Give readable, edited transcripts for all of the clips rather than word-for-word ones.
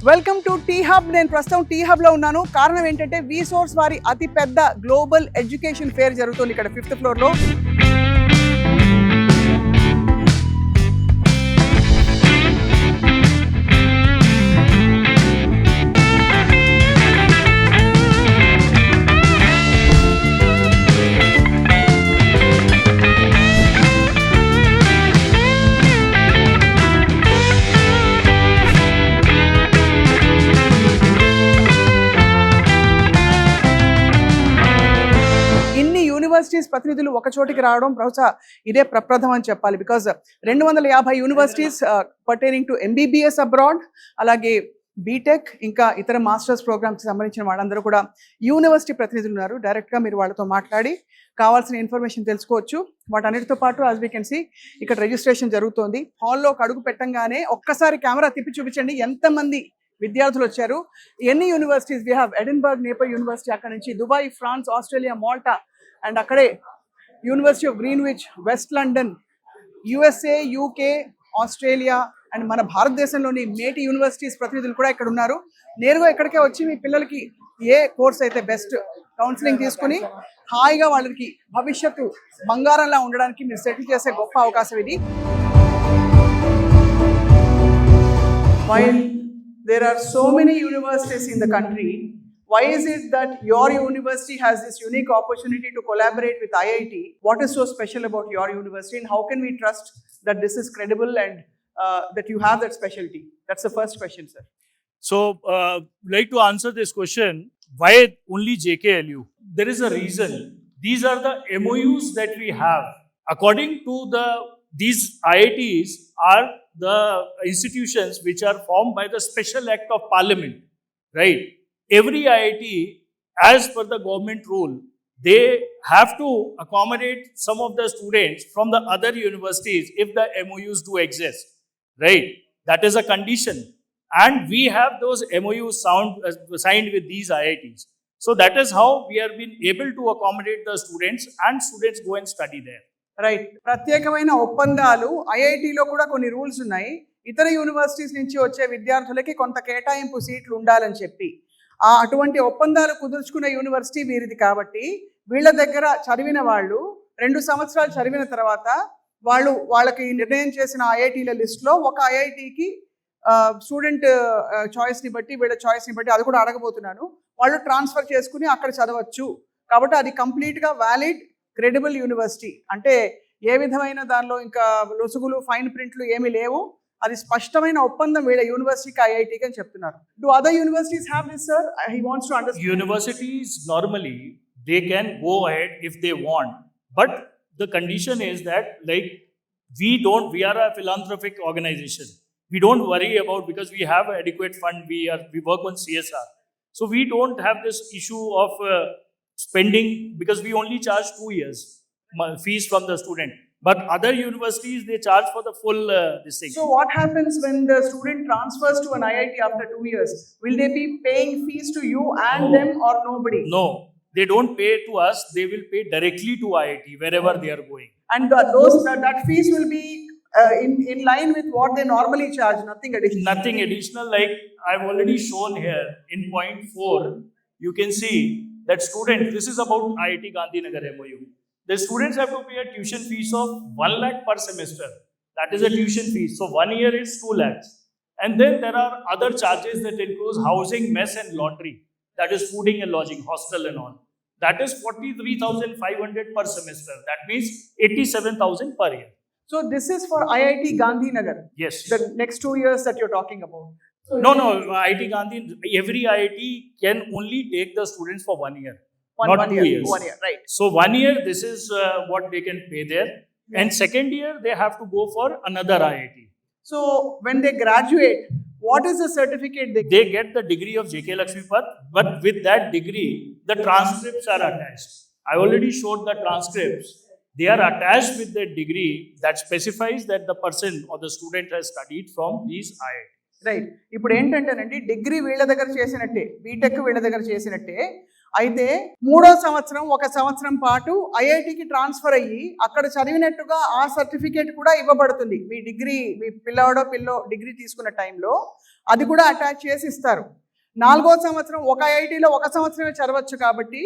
Welcome to tea hub. నేను ప్రస్తుతం tea hub లో ఉన్నాను. కారణం ఏంటంటే విసోర్స్ వారి అతి పెద్ద గ్లోబల్ ఎడ్యుకేషన్ ఫేర్ జరుగుతుంది ఇక్కడ 5th ఫ్లోర్ లో. యూనివర్సిటీస్ ప్రతినిధులు ఒక చోటికి రావడం బహుశా ఇదే ప్రప్రథం అని చెప్పాలి. Because 250 universities pertaining to MBBS abroad, అలాగే బీటెక్, ఇంకా ఇతర మాస్టర్స్ ప్రోగ్రామ్స్ సంబంధించిన వాళ్ళందరూ కూడా యూనివర్సిటీ ప్రతినిధులు ఉన్నారు. డైరెక్ట్గా మీరు వాళ్ళతో మాట్లాడి కావాల్సిన ఇన్ఫర్మేషన్ తెలుసుకోవచ్చు. వాటన్నిటితో పాటు యాజ్ వీ కెన్ సీ ఇక్కడ రిజిస్ట్రేషన్ జరుగుతోంది. హాల్లో ఒక అడుగు పెట్టంగానే ఒక్కసారి కెమెరా తిప్పి చూపించండి ఎంతమంది విద్యార్థులు వచ్చారు. ఎన్ని universities we have? Edinburgh Napier university, అక్కడ నుంచి Dubai, France, Australia, Malta, and అక్కడే university of Greenwich, West London, USA, UK, Australia, and మన భారతదేశంలోని మేటి యూనివర్సిటీస్ ప్రతినిధులు కూడా ఇక్కడ ఉన్నారు. నేరుగా ఇక్కడికే వచ్చి మీ పిల్లలకి ఏ కోర్స్ అయితే బెస్ట్ కౌన్సిలింగ్ తీసుకుని హాయిగా వాళ్ళకి భవిష్యత్తు బంగారంలా ఉండడానికి మీరు సెటిల్ చేసే గొప్ప అవకాశం ఇది. While there are so many universities in the country, why is it that your university has this unique opportunity to collaborate with IIT? What is so special about your university, and how can we trust that this is credible and that you have that specialty? That's the first question, sir. So, like to answer this question, why only JKLU? There is a reason. These are the MOUs that we have. According to these IITs are the institutions which are formed by the Special Act of Parliament, right? Every IIT, as per the government rule, they have to accommodate some of the students from the other universities if the MOUs do exist, right? That is a condition. And we have those MOUs signed with these IITs. So that is how we have been able to accommodate the students, and students go and study there. Right. ప్రత్యేకమైన ఒప్పందాలు ఐఐటీలో కూడా కొన్ని rules ఉన్నాయి. ఇతర universities నుంచి వచ్చే విద్యార్థులకి కొంత కేటాయింపు సీట్లు ఉండాలని చెప్పి అటువంటి ఒప్పందాలు కుదుర్చుకున్న యూనివర్సిటీ వీరిది. కాబట్టి వీళ్ళ దగ్గర చదివిన వాళ్ళు 2 సంవత్సరాలు చదివిన తర్వాత వాళ్ళకి నిర్ణయం చేసిన ఐఐటీల లిస్ట్లో ఒక ఐఐటీకి స్టూడెంట్ చాయిస్ని బట్టి, వీళ్ళ చాయిస్ని బట్టి, అది కూడా అడగబోతున్నాను, వాళ్ళు ట్రాన్స్ఫర్ చేసుకుని అక్కడ చదవచ్చు. కాబట్టి అది కంప్లీట్గా వ్యాలిడ్, క్రెడిబుల్ యూనివర్సిటీ. అంటే ఏ విధమైన దానిలో ఇంకా లొసుగులు, ఫైన్ ప్రింట్లు ఏమీ లేవు. అది స్పష్టమైన ఒప్పందం వీళ్ళ యూనివర్సిటీకి, ఐఐటీకి అని చెప్తున్నారు. Do other universities have this, sir? He wants to understand. Universities normally they can go ahead if they want, but the condition is that like we are a philanthropic organization. We don't worry about, because we have adequate fund. We work on CSR, so we don't have this issue of spending, because we only charge 2 years fees from the student. But other universities, they charge for the full this thing. So what happens when the student transfers to an IIT after 2 years? Will they be paying fees to you and them, or nobody? No, they don't pay to us. They will pay directly to IIT wherever they are going. And that fees will be in line with what they normally charge, nothing additional? Nothing additional. Like I've already shown here in point 4, you can see that student, this is about IIT Gandhinagar MOU. The students have to pay a tuition fees of 1 lakh per semester. That is a tuition fees. So 1 year is 2 lakhs. And then there are other charges that include housing, mess and laundry. That is fooding and lodging, hostel and all. That is 43,500 per semester. That means 87,000 per year. So this is for IIT Gandhinagar? Yes. The next 2 years that you're talking about? No, IIT Gandhi, every IIT can only take the students for 1 year. Not 2 years. 1 year, right. So 1 year, this is what they can pay there. And second year, they have to go for another IIT. So when they graduate, what is the certificate they get? They get the degree of JKLU, but with that degree, the transcripts are attached. I already showed the transcripts. They are attached with the degree that specifies that the person or the student has studied from these IIT. Right. ఇప్పుడు ఏంటంటేనండి, degree వీళ్ళ దగ్గర చేసినట్టే, BTech వీళ్ళ దగ్గర చేసినట్టే, అయితే 3వ సంవత్సరం ఒక సంవత్సరం పాటు ఐఐటికి ట్రాన్స్ఫర్ అయ్యి అక్కడ చదివినట్టుగా ఆ సర్టిఫికేట్ కూడా ఇవ్వబడుతుంది. మీ డిగ్రీ, మీ పిల్లో డిగ్రీ తీసుకున్న టైంలో అది కూడా అటాచ్ చేసి ఇస్తారు. 4వ సంవత్సరం ఒక ఐఐటిలో ఒక సంవత్సరమే చదవచ్చు కాబట్టి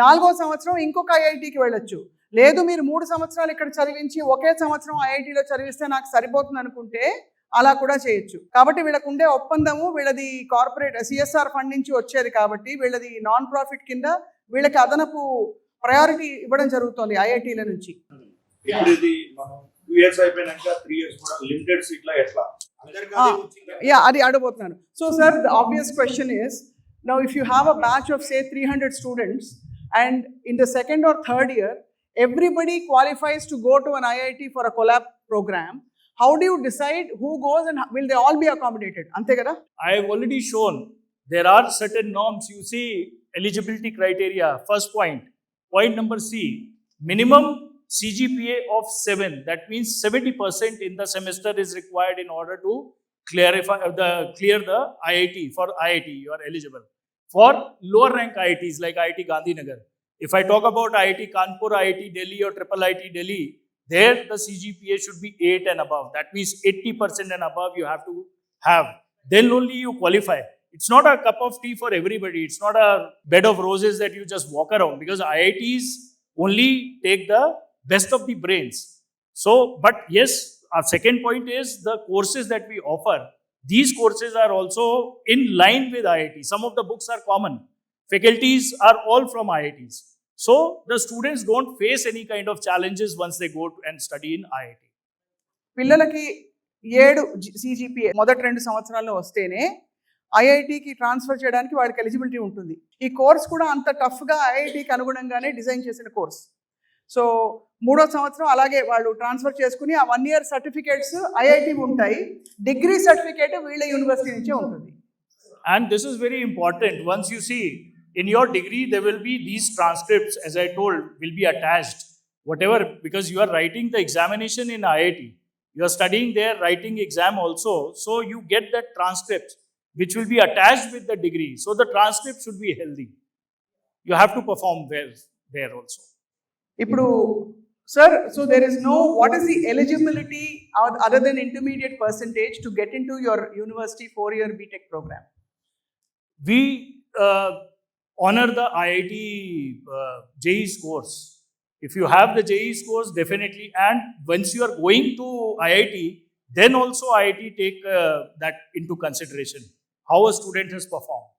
4వ సంవత్సరం ఇంకొక ఐఐటికి వెళ్ళొచ్చు. లేదు మీరు 3 సంవత్సరాలు ఇక్కడ చదివించి ఒకే సంవత్సరం ఐఐటిలో చదివిస్తే నాకు సరిపోతుంది అనుకుంటే అలా కూడా చేయొచ్చు. కాబట్టి వీళ్ళకు ఉండే ఒప్పందము, వీళ్ళది కార్పొరేట్ సిఎస్ఆర్ ఫండ్ నుంచి వచ్చేది కాబట్టి వీళ్ళది నాన్ ప్రాఫిట్ కింద వీళ్ళకి అదనపు ప్రయారిటీ ఇవ్వడం జరుగుతుంది ఐఐటీల నుంచి. అది అడగబోతున్నాను. So sir, the obvious question is, now if you have a batch of say 300 students and in the second or third year everybody qualifies to go to an IIT for a collab program, how do you decide who goes and will they all be accommodated? Ante kada? I have already shown there are certain norms. You see eligibility criteria. First point. Point number C. Minimum CGPA of 7. That means 70% in the semester is required in order to clear the IIT. For IIT you are eligible. For lower rank IITs like IIT Gandhinagar. If I talk about IIT Kanpur, IIT Delhi or IIIT Delhi, there the CGPA should be 8 and above. That means 80% and above you have to have. Then only you qualify. It's not a cup of tea for everybody. It's not a bed of roses that you just walk around, because IITs only take the best of the brains. So, but yes, our second point is the courses that we offer. These courses are also in line with IIT. Some of the books are common. Faculties are all from IITs. So the students don't face any kind of challenges once they go and study in IIT. పిల్లలకి 7 CGPA మొదటి 2 సంవత్సరాల్లో వస్తేనే ఐఐటికి transfer చేయడానికి వాళ్ళకి eligibility ఉంటుంది. ఈ course కూడా అంత టఫ్గా ఐఐటికి అనుగుణంగానే డిజైన్ చేసిన కోర్స్. సో 3వ సంవత్సరం అలాగే వాళ్ళు ట్రాన్స్ఫర్ చేసుకుని ఆ 1 year సర్టిఫికేట్స్ ఐఐటి ఉంటాయి. డిగ్రీ సర్టిఫికేట్ వీళ్ళ యూనివర్సిటీ నుంచే ఉంటుంది. And this is very important. Once you see in your degree, there will be these transcripts, as I told, will be attached. Whatever, because you are writing the examination in IIT. You are studying there, writing exam also. So you get that transcript, which will be attached with the degree. So the transcript should be healthy. You have to perform well there also. ఇప్పుడు sir, so there is no, what is the eligibility other than intermediate percentage to get into your university 4-year B.Tech program? We honor the IIT JEE scores. If you have the JEE scores, definitely. And once you are going to IIT, then also IIT take that into consideration, how a student has performed.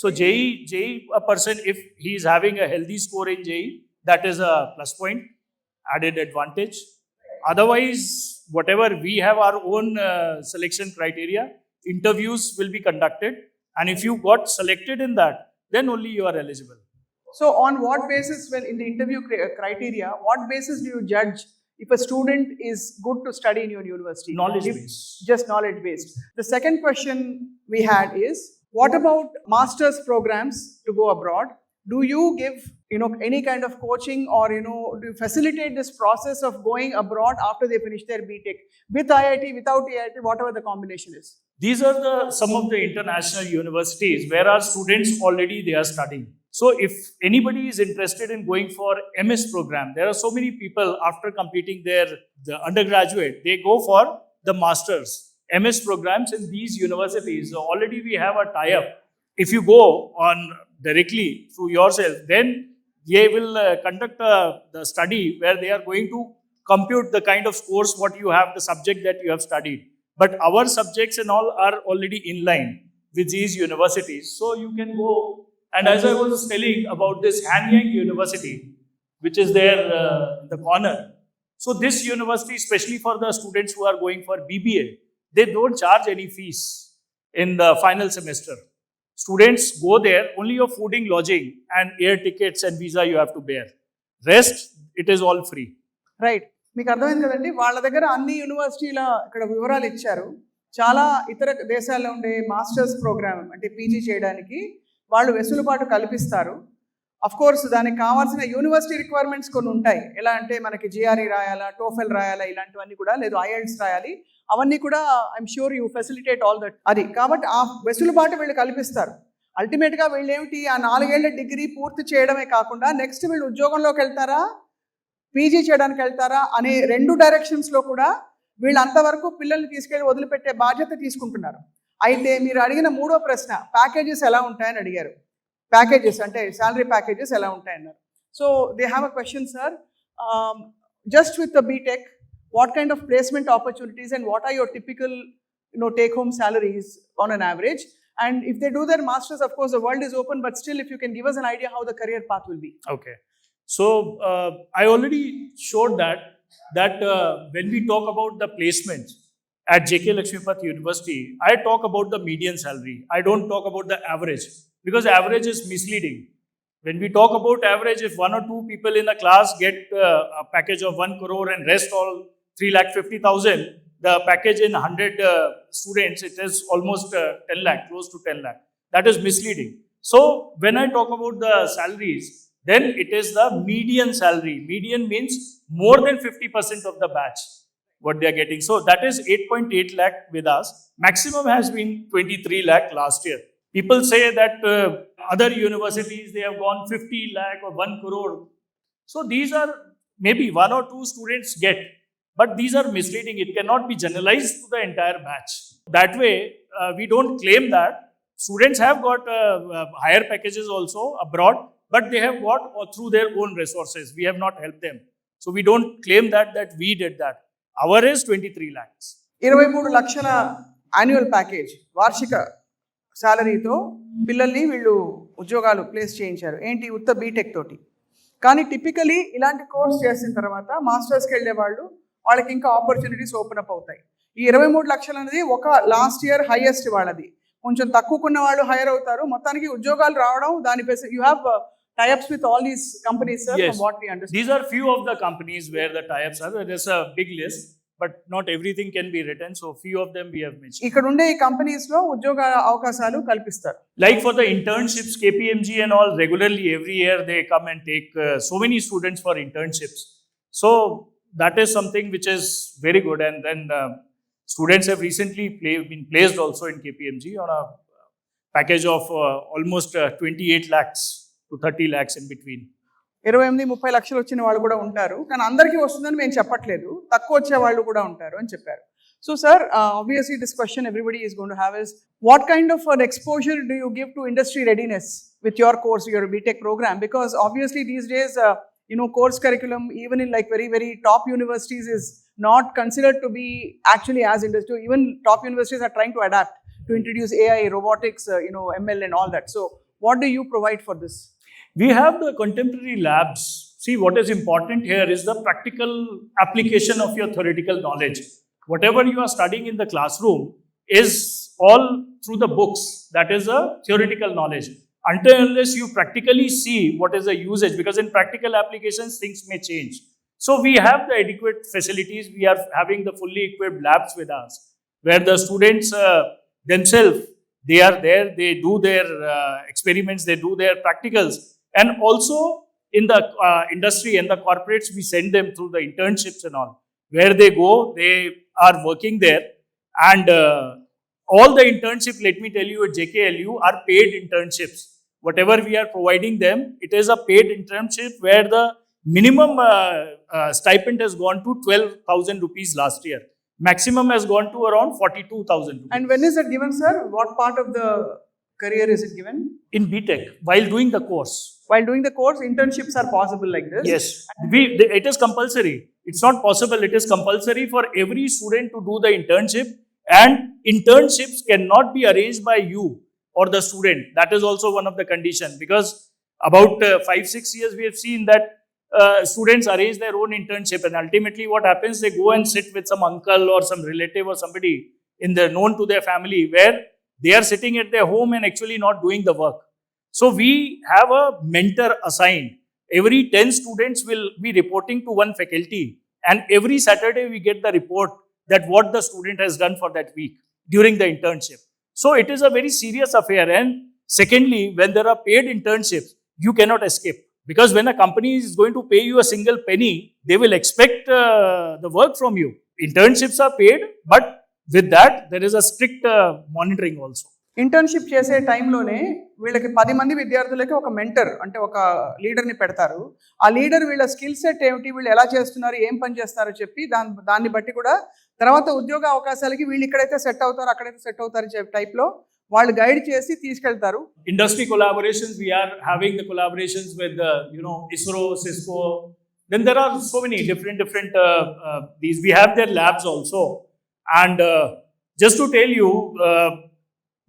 So JEE, a person, if he is having a healthy score in JEE, that is a plus point, added advantage. Otherwise, whatever, we have our own selection criteria. Interviews will be conducted, and if you got selected in that, then only you are eligible. So on what basis, when in the interview criteria, what basis do you judge if a student is good to study in your university? Knowledge based. Just knowledge based. The second question we had is, what about master's programs to go abroad? Do you give any kind of coaching, or do you facilitate this process of going abroad after they finish their B.Tech with IIT, without IIT, whatever the combination is? These are some of the international universities where our students already they are studying. So if anybody is interested in going for MS program, there are so many people after completing the undergraduate, they go for the masters MS programs in these universities. So already we have a tie-up. If you go on directly through yourself, then they will conduct the study where they are going to compute the kind of scores what you have, the subject that you have studied. But our subjects and all are already in line with these universities. So you can go. And as I was telling about this Hanyang University, which is there in the corner. So this university, especially for the students who are going for BBA, they don't charge any fees in the final semester. Students go there, only your fooding, lodging and air tickets and visa you have to bear. Rest, it is all free. Right. మీకు అర్థమైంది కదండి, వాళ్ళ దగ్గర అన్ని యూనివర్సిటీల ఇక్కడ వివరాలు ఇచ్చారు. చాలా ఇతర దేశాల్లో ఉండే మాస్టర్స్ ప్రోగ్రామ్ అంటే పీజీ చేయడానికి వాళ్ళు వెసులుబాటు కల్పిస్తారు. అఫ్ కోర్స్ దానికి కావాల్సిన యూనివర్సిటీ రిక్వైర్మెంట్స్ కొన్ని ఉంటాయి. ఎలా అంటే మనకి జిఆర్ఈ రాయాలా, టోఫెల్ రాయాలా, ఇలాంటివన్నీ కూడా, లేదు ఐఎల్స్ రాయాలి, అవన్నీ కూడా I'm sure you facilitate all that. అది కాబట్టి ఆ వెసులుబాటు వీళ్ళు కల్పిస్తారు. అల్టిమేట్గా వీళ్ళు ఏమిటి, ఆ 4 ఏళ్ల డిగ్రీ పూర్తి చేయడమే కాకుండా నెక్స్ట్ వీళ్ళు ఉద్యోగంలోకి వెళ్తారా, పీజీ చేయడానికి వెళ్తారా అనే 2 డైరెక్షన్స్లో కూడా వీళ్ళు అంతవరకు పిల్లల్ని తీసుకెళ్ళి వదిలిపెట్టే బాధ్యత తీసుకుంటున్నారు. అయితే మీరు అడిగిన 3వ ప్రశ్న, ప్యాకేజెస్ ఎలా ఉంటాయని అడిగారు. ప్యాకేజెస్ అంటే శాలరీ ప్యాకేజెస్ ఎలా ఉంటాయన్నారు. So they have a question sir, just with the B.Tech, what kind of placement opportunities and what are your typical take home salaries on an average? And if they do their masters, of course the world is open, but still if you can give us an idea how the career path will be. Okay. So I already showed that when we talk about the placements at JKLU and IIT University, I talk about the median salary. I don't talk about the average, because average is misleading. When we talk about average, if 1 or 2 people in the class get a package of 1 crore and rest all 3,50,000, the package in 100 students, it is almost 10 lakh, close to 10 lakh. That is misleading. So when I talk about the salaries, then it is the median salary. Median means more than 50% of the batch, what they are getting. So that is 8.8 lakh with us. Maximum has been 23 lakh last year. People say that other universities, they have gone 50 lakh or 1 crore. So these are maybe 1 or 2 students get, but these are misleading. It cannot be generalized to the entire batch. That way, we don't claim that. Students have got higher packages also abroad, but they have got through their own resources. We have not helped them. So we don't claim that we did that. Our is 23 lakhs. 23 లక్షల annual package, వార్షిక శాలరీతో పిల్లల్ని వీళ్ళు ఉద్యోగాలు place చేయించారు. ఏంటి, ఉత్త B.Tech తోటి. కానీ టిపికలీ ఇలాంటి కోర్స్ చేసిన తర్వాత మాస్టర్స్కి వెళ్ళే వాళ్ళకి ఇంకా ఆపర్చునిటీస్ ఓపెన్ అప్ అవుతాయి. ఈ 23 లక్షలు అనేది ఒక లాస్ట్ ఇయర్ హైయెస్ట్ వాళ్ళది. కొంచెం తక్కువకున్న వాళ్ళు హైయర్ అవుతారు. మొత్తానికి ఉద్యోగాలు రావడం, దాని base you have tie-ups with all these companies, sir, yes. from what we understand. These are few of the companies where the tie-ups are. There's a big list, but not everything can be written, so few of them we have mentioned. ఇక్కడ ఉండే ఈ companies లో ఉద్యోగ అవకాశాలు కల్పిస్తారు. Like for the internships, KPMG and all, regularly every year they come and take so many students for internships. So that is something which is very good. And then students have recently been placed also in KPMG on a package of almost 28 lakhs to 30 lakhs in between. 28-30 లక్షలు వచ్చిన వాళ్ళు కూడా ఉంటారు. కానీ అందరికీ వస్తుందని మేము చెప్పట్లేదు, తక్కువ వచ్చే వాళ్ళు కూడా ఉంటారు అని చెప్పారు. So sir, obviously this question everybody is going to have is, what kind of an exposure do you give to industry readiness with your course, your B.Tech program? Because obviously these days, course curriculum, even in like very, very top universities, is not considered to be actually as industry. Even top universities are trying to adapt to introduce AI, robotics, ML and all that. So what do you provide for this? We have the contemporary labs. See, what is important here is the practical application of your theoretical knowledge. Whatever you are studying in the classroom is all through the books. That is a theoretical knowledge. Until unless you practically see what is the usage, because in practical applications, things may change. So we have the adequate facilities. We are having the fully equipped labs with us, where the students themselves, they are there, they do their experiments, they do their practicals. And also in the industry and the corporates, we send them through the internships and all. Where they go, they are working there. And all the internships, let me tell you, at JKLU are paid internships. Whatever we are providing them, it is a paid internship where the minimum stipend has gone to 12,000 rupees last year. Maximum has gone to around 42,000 rupees. And when is it given, sir? What part of the career is it given? In B.Tech, while doing the course. While doing the course, internships are possible like this? Yes. It is compulsory. It's not possible. It is compulsory for every student to do the internship. And internships cannot be arranged by you or the student. That is also one of the conditions. Because about 5-6 years, we have seen that students arrange their own internship. And ultimately what happens, they go and sit with some uncle or some relative or somebody known to their family, where they are sitting at their home and actually not doing the work. So we have a mentor assigned. Every 10 students will be reporting to one faculty, and every Saturday we get the report that what the student has done for that week during the internship. So it is a very serious affair. And secondly, when there are paid internships, you cannot escape. Because when a company is going to pay you a single penny, they will expect the work from you. Internships are paid, but with that, there is a strict monitoring also. Internship చేసే టైంలోనే వీళ్ళకి 10 మంది విద్యార్థులకి ఒక mentor అంటే ఒక లీడర్ని పెడతారు. ఆ లీడర్ వీళ్ళ స్కిల్ సెట్ ఏమిటి, వీళ్ళు ఎలా చేస్తున్నారు, ఏం పని చేస్తారో చెప్పి దాన్ని బట్టి కూడా తర్వాత ఉద్యోగ అవకాశాలకి వీళ్ళు ఇక్కడైతే సెట్ అవుతారు, అక్కడైతే సెట్ అవుతారు చెప్పే టైప్లో వాళ్ళు గైడ్ చేసి తీసుకెళ్తారు. Industry collaborations, we are having the collaborations with the, ISRO, Cisco. Then there are so many different these. We have their labs also. And just to tell you,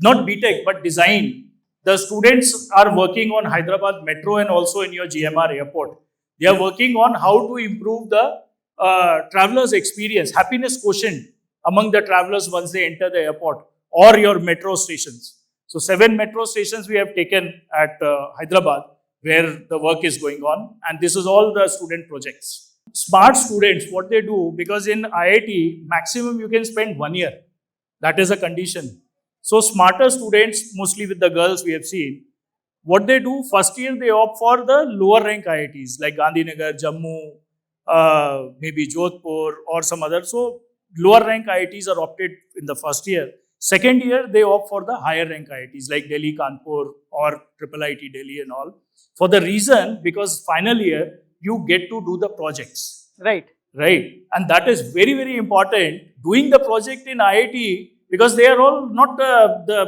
not B.Tech but design, the students are working on Hyderabad Metro and also in your GMR airport. They are working on how to improve the travelers' experience, happiness quotient among the travelers once they enter the airport or your metro stations. So 7 metro stations we have taken at Hyderabad where the work is going on, and this is all the student projects. Smart students, what they do, because in IIT maximum you can spend 1 year. That is a condition. So smarter students, mostly with the girls we have seen, what they do, first year they opt for the lower rank IITs like Gandhinagar, Jammu, maybe Jodhpur or some other. So lower rank IITs are opted in the first year. Second year they opt for the higher rank IITs like Delhi, Kanpur or IIIT Delhi and all. For the reason, because final year you get to do the projects. Right. Right. And that is very, very important. Doing the project in IIT, because they are all not the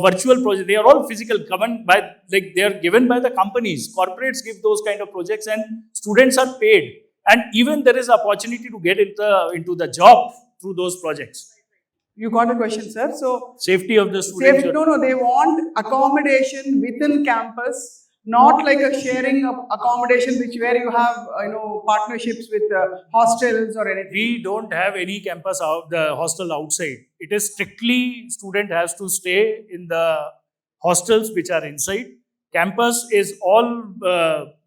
virtual project, they are all physical, governed by, like they are given by the companies. Corporates give those kind of projects and students are paid. And even there is opportunity to get into the job through those projects. You got a question, sir. So Safety of the students. no, they want accommodation within campus, not like a sharing of accommodation which where you have partnerships with hostels or anything. We don't have any campus out the hostel outside. It is strictly student has to stay in the hostels which are inside. Campus is all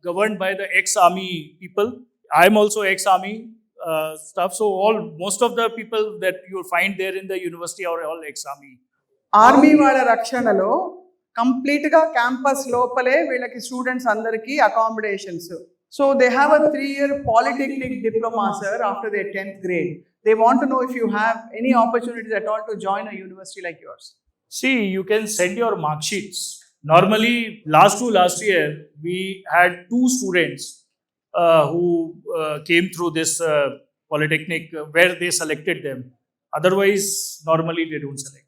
governed by the ex-army people. I am also ex-army stuff. So most of the people that you will find there in the university are all ex-army. Army వాళ్ళ రక్షణలో complete గా campus లోపలే వీళ్ళకి students అందరికీ accommodations. So they have a 3-year polytechnic diploma sir after they 10th grade. They want to know if you have any opportunities at all to join a university like yours. See, you can send your mark sheets. Normally, last year, we had 2 students who came through this polytechnic where they selected them. Otherwise, normally they don't select.